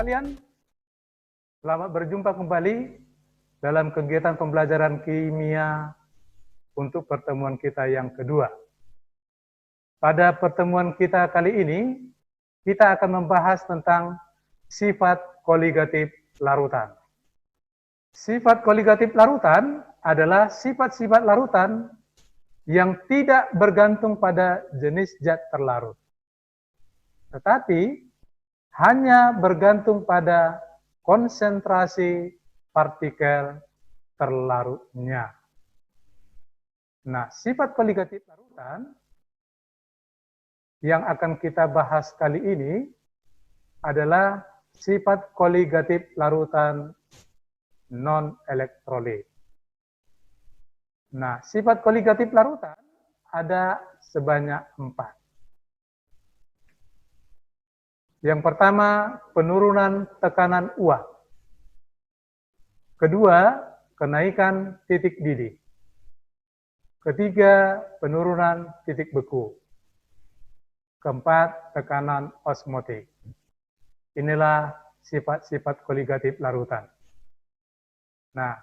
sekalian, selamat berjumpa kembali dalam kegiatan pembelajaran kimia untuk pertemuan kita yang kedua. Pada pertemuan kita kali ini, kita akan membahas tentang sifat koligatif larutan. Sifat koligatif larutan adalah sifat-sifat larutan yang tidak bergantung pada jenis zat terlarut, tetapi hanya bergantung pada konsentrasi partikel terlarutnya. Nah, sifat koligatif larutan yang akan kita bahas kali ini adalah sifat koligatif larutan non-elektrolit. Nah, sifat koligatif larutan ada sebanyak 4. Yang pertama, penurunan tekanan uap. Kedua, kenaikan titik didih. Ketiga, penurunan titik beku. Keempat, tekanan osmotik. Inilah sifat-sifat koligatif larutan. Nah,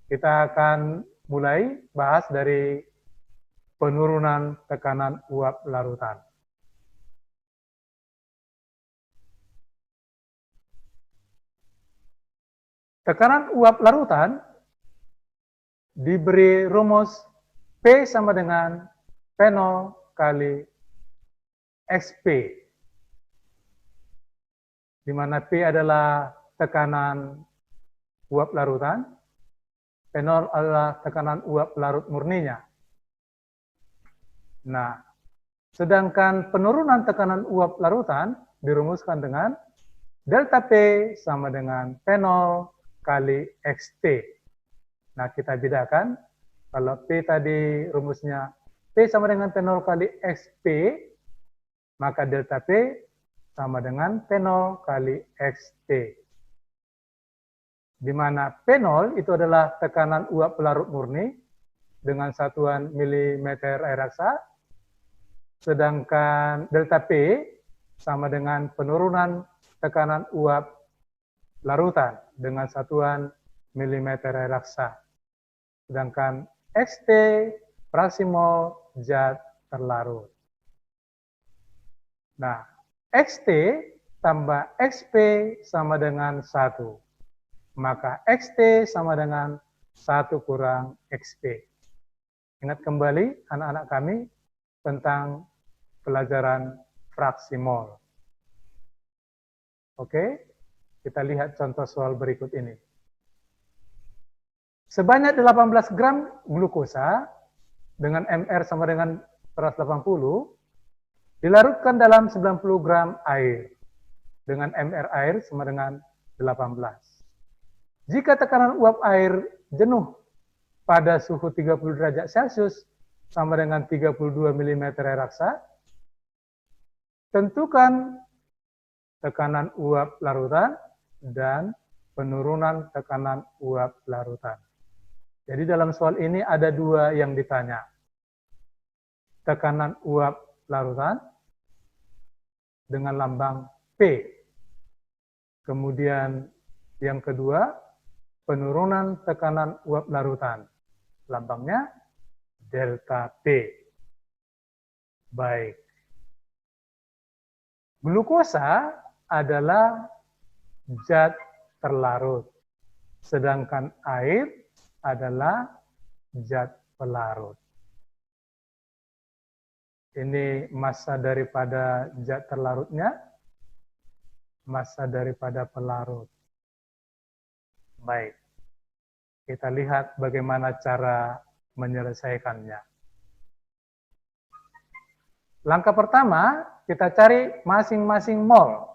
kita akan mulai bahas dari penurunan tekanan uap larutan. Tekanan uap larutan diberi rumus P sama dengan P0 kali XP, di mana P adalah tekanan uap larutan, P0 adalah tekanan uap larut murninya. Nah, sedangkan penurunan tekanan uap larutan dirumuskan dengan delta P sama dengan P0 kali XT. Nah, kita bedakan, kalau P tadi rumusnya P sama dengan P0 kali XP, maka delta P sama dengan P0 kali XT. Di mana P0 itu adalah tekanan uap pelarut murni dengan satuan milimeter air raksa, sedangkan delta P sama dengan penurunan tekanan uap larutan dengan satuan milimeter air raksa. Sedangkan XT fraksi mol zat terlarut. Nah, XT tambah XP sama dengan 1. Maka XT sama dengan 1 kurang XP. Ingat kembali anak-anak kami tentang pelajaran fraksi mol. Oke? Kita lihat contoh soal berikut ini. Sebanyak 18 gram glukosa dengan MR sama dengan 180 dilarutkan dalam 90 gram air dengan MR air sama dengan 18. Jika tekanan uap air jenuh pada suhu 30 derajat Celcius sama dengan 32 mm air raksa, tentukan tekanan uap larutan dan penurunan tekanan uap larutan. Jadi dalam soal ini ada 2 yang ditanya. Tekanan uap larutan dengan lambang P. Kemudian yang kedua, penurunan tekanan uap larutan. Lambangnya delta P. Baik. Glukosa adalah zat terlarut, sedangkan air adalah zat pelarut. Ini massa daripada zat terlarutnya, massa daripada pelarut. Baik, kita lihat bagaimana cara menyelesaikannya. Langkah pertama, kita cari masing-masing mol.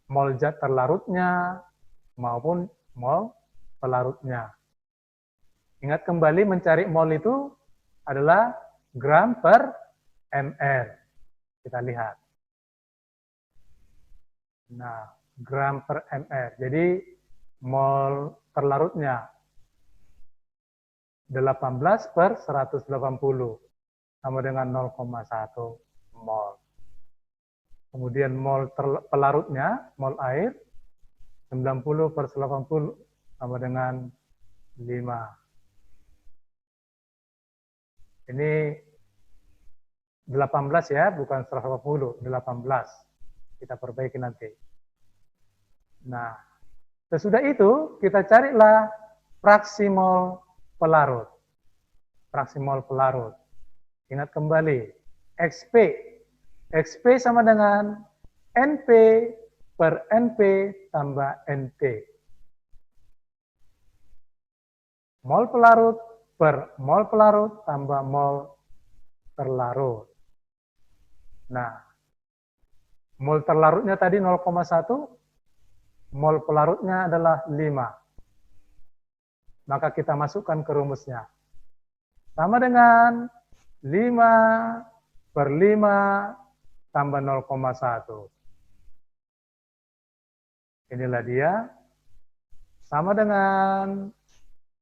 Mol zat terlarutnya maupun mol pelarutnya. Ingat kembali mencari mol itu adalah gram per ml. Kita lihat. Nah, gram per ml. Jadi mol terlarutnya 18 per 180 sama dengan 0,1 mol. Kemudian mol pelarutnya, mol air, 90 per 80 sama dengan 5. Ini 18 ya, bukan 180, 18. Kita perbaiki nanti. Nah, sesudah itu kita carilah fraksi mol pelarut. Fraksi mol pelarut. Ingat kembali, XP. XP sama dengan NP per NP tambah NT. Mol pelarut per mol pelarut tambah mol terlarut. Nah, mol terlarutnya tadi 0,1, mol pelarutnya adalah 5. Maka kita masukkan ke rumusnya. Sama dengan 5 per 5 tambah 0,1. Inilah dia. Sama dengan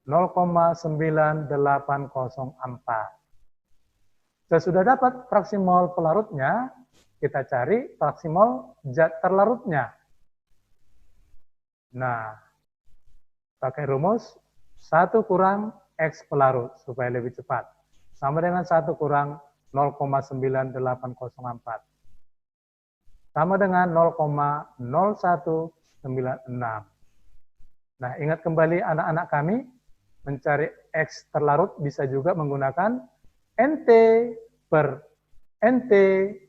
0,9804. Sesudah dapat fraksi mol pelarutnya, kita cari fraksi mol zat terlarutnya. Nah, pakai rumus 1 kurang X pelarut supaya lebih cepat. Sama dengan 1 kurang 0,9804. Sama dengan 0,0196. Nah, ingat kembali anak-anak kami, mencari X terlarut bisa juga menggunakan NT per NT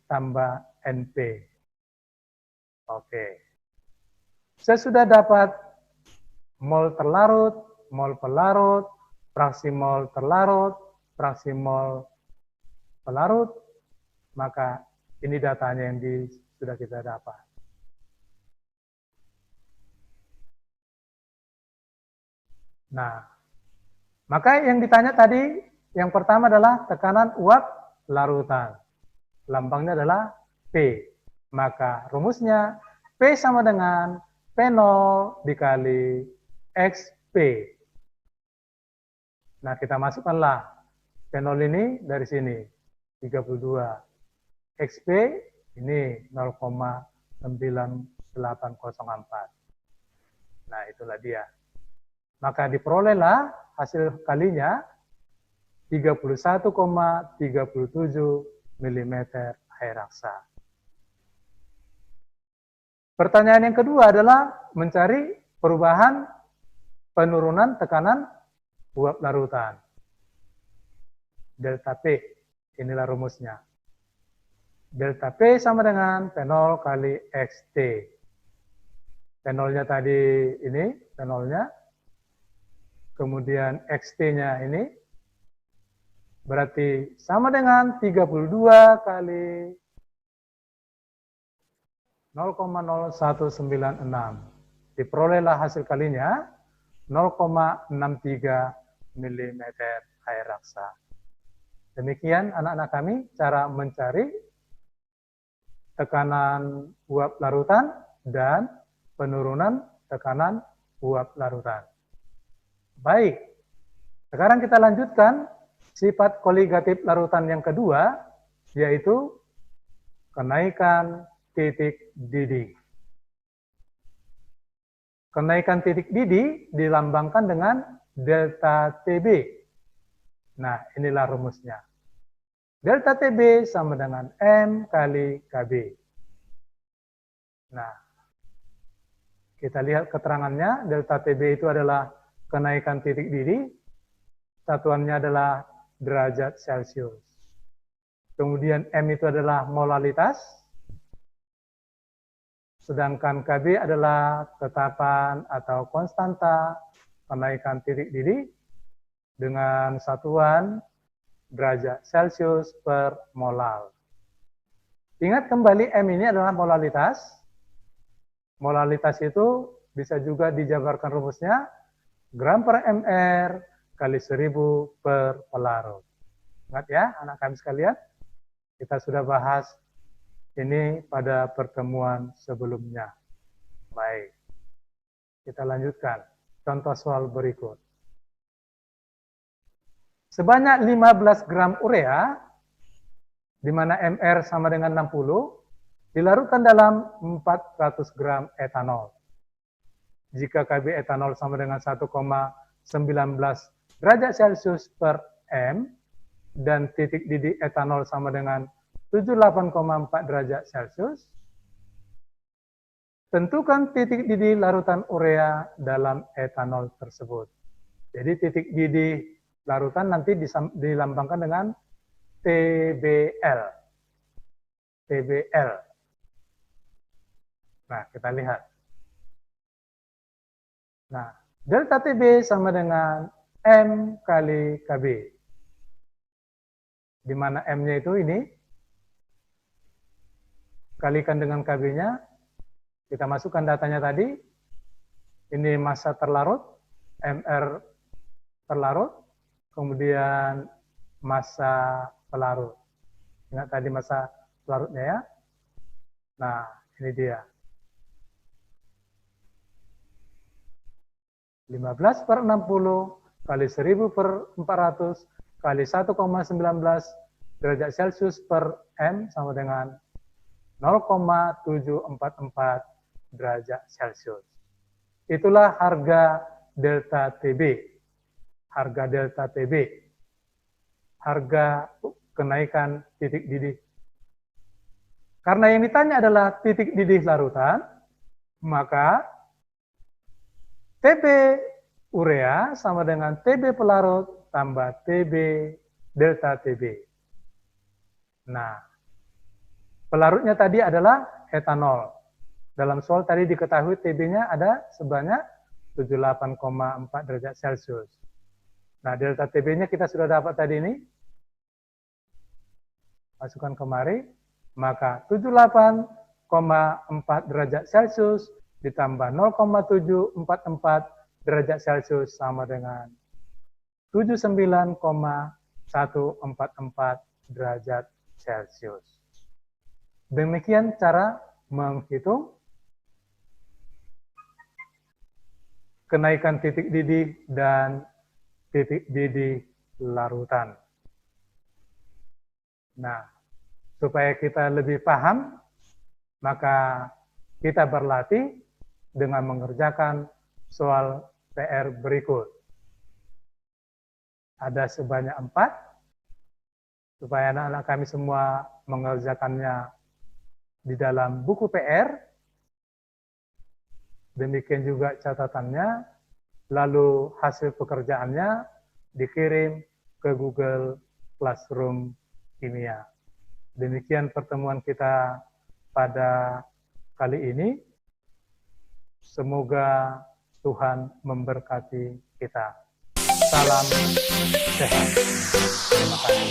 tambah NP. Oke. Sesudah dapat mol terlarut, mol pelarut, fraksi mol terlarut, fraksi mol pelarut, maka ini datanya yang sudah kita dapat. Nah, maka yang ditanya tadi, yang pertama adalah tekanan uap larutan. Lambangnya adalah P. Maka rumusnya P sama dengan P0 dikali XP. Nah, kita masukkanlah P0 ini dari sini, 32. XP ini 0,9804. Nah, itulah dia. Maka diperolehlah hasil kalinya 31,37 mm air raksa. Pertanyaan yang kedua adalah mencari perubahan penurunan tekanan uap larutan. Delta P, inilah rumusnya. Delta P sama dengan P0 kali XT. P0-nya tadi ini, P0-nya. Kemudian XT-nya ini. Berarti sama dengan 32 kali 0,0196. Diperolehlah hasil kalinya 0,63 mm air raksa. Demikian anak-anak kami cara mencari tekanan uap larutan dan penurunan tekanan uap larutan. Baik, sekarang kita lanjutkan sifat koligatif larutan yang kedua, yaitu kenaikan titik didih. Kenaikan titik didih dilambangkan dengan delta TB. Nah, inilah rumusnya. Delta TB sama dengan M kali KB. Nah, kita lihat keterangannya, delta TB itu adalah kenaikan titik didih, satuannya adalah derajat Celcius. Kemudian M itu adalah molalitas, sedangkan KB adalah tetapan atau konstanta kenaikan titik didih dengan satuan derajat Celcius per molal. Ingat kembali M ini adalah molalitas. Molalitas itu bisa juga dijabarkan rumusnya gram per mr kali 1000 per pelarut. Ingat ya anak kami sekalian, kita sudah bahas ini pada pertemuan sebelumnya. Baik, kita lanjutkan. Contoh soal berikut. Sebanyak 15 gram urea, di mana mr sama dengan 60, dilarutkan dalam 400 gram etanol. jika KB etanol sama dengan 1,19 derajat Celcius per M, dan titik didih etanol sama dengan 78,4 derajat Celcius, tentukan titik didih larutan urea dalam etanol tersebut. Jadi titik didih larutan nanti dilambangkan dengan TBL. TBL. Nah, kita lihat. Nah, delta TB sama dengan M kali KB. Di mana M-nya itu ini, kalikan dengan KB-nya, kita masukkan datanya tadi, ini massa terlarut, MR terlarut, kemudian massa pelarut. Ingat tadi massa pelarutnya ya. Nah, ini dia. 15/60 kali 1000/400 kali 1,19 derajat Celcius per M sama dengan 0,744 derajat Celcius. Itulah harga delta TB. Harga delta TB. Harga kenaikan titik didih. Karena yang ditanya adalah titik didih larutan, maka TB urea sama dengan TB pelarut tambah TB delta TB. Nah, pelarutnya tadi adalah etanol. Dalam soal tadi diketahui TB-nya ada sebanyak 78,4 derajat Celcius. Nah, delta TB-nya kita sudah dapat tadi ini. Masukkan kemari. Maka 78,4 derajat Celcius ditambah 0,744 derajat Celcius sama dengan 79,144 derajat Celcius. Demikian cara menghitung kenaikan titik didih dan titik didih larutan. Nah, supaya kita lebih paham, maka kita berlatih dengan mengerjakan soal PR berikut. Ada sebanyak 4, supaya anak-anak kami semua mengerjakannya di dalam buku PR. Demikian juga catatannya, lalu hasil pekerjaannya dikirim ke Google Classroom Kimia. Demikian pertemuan kita pada kali ini. Semoga Tuhan memberkati kita. Salam sehat. Terima kasih.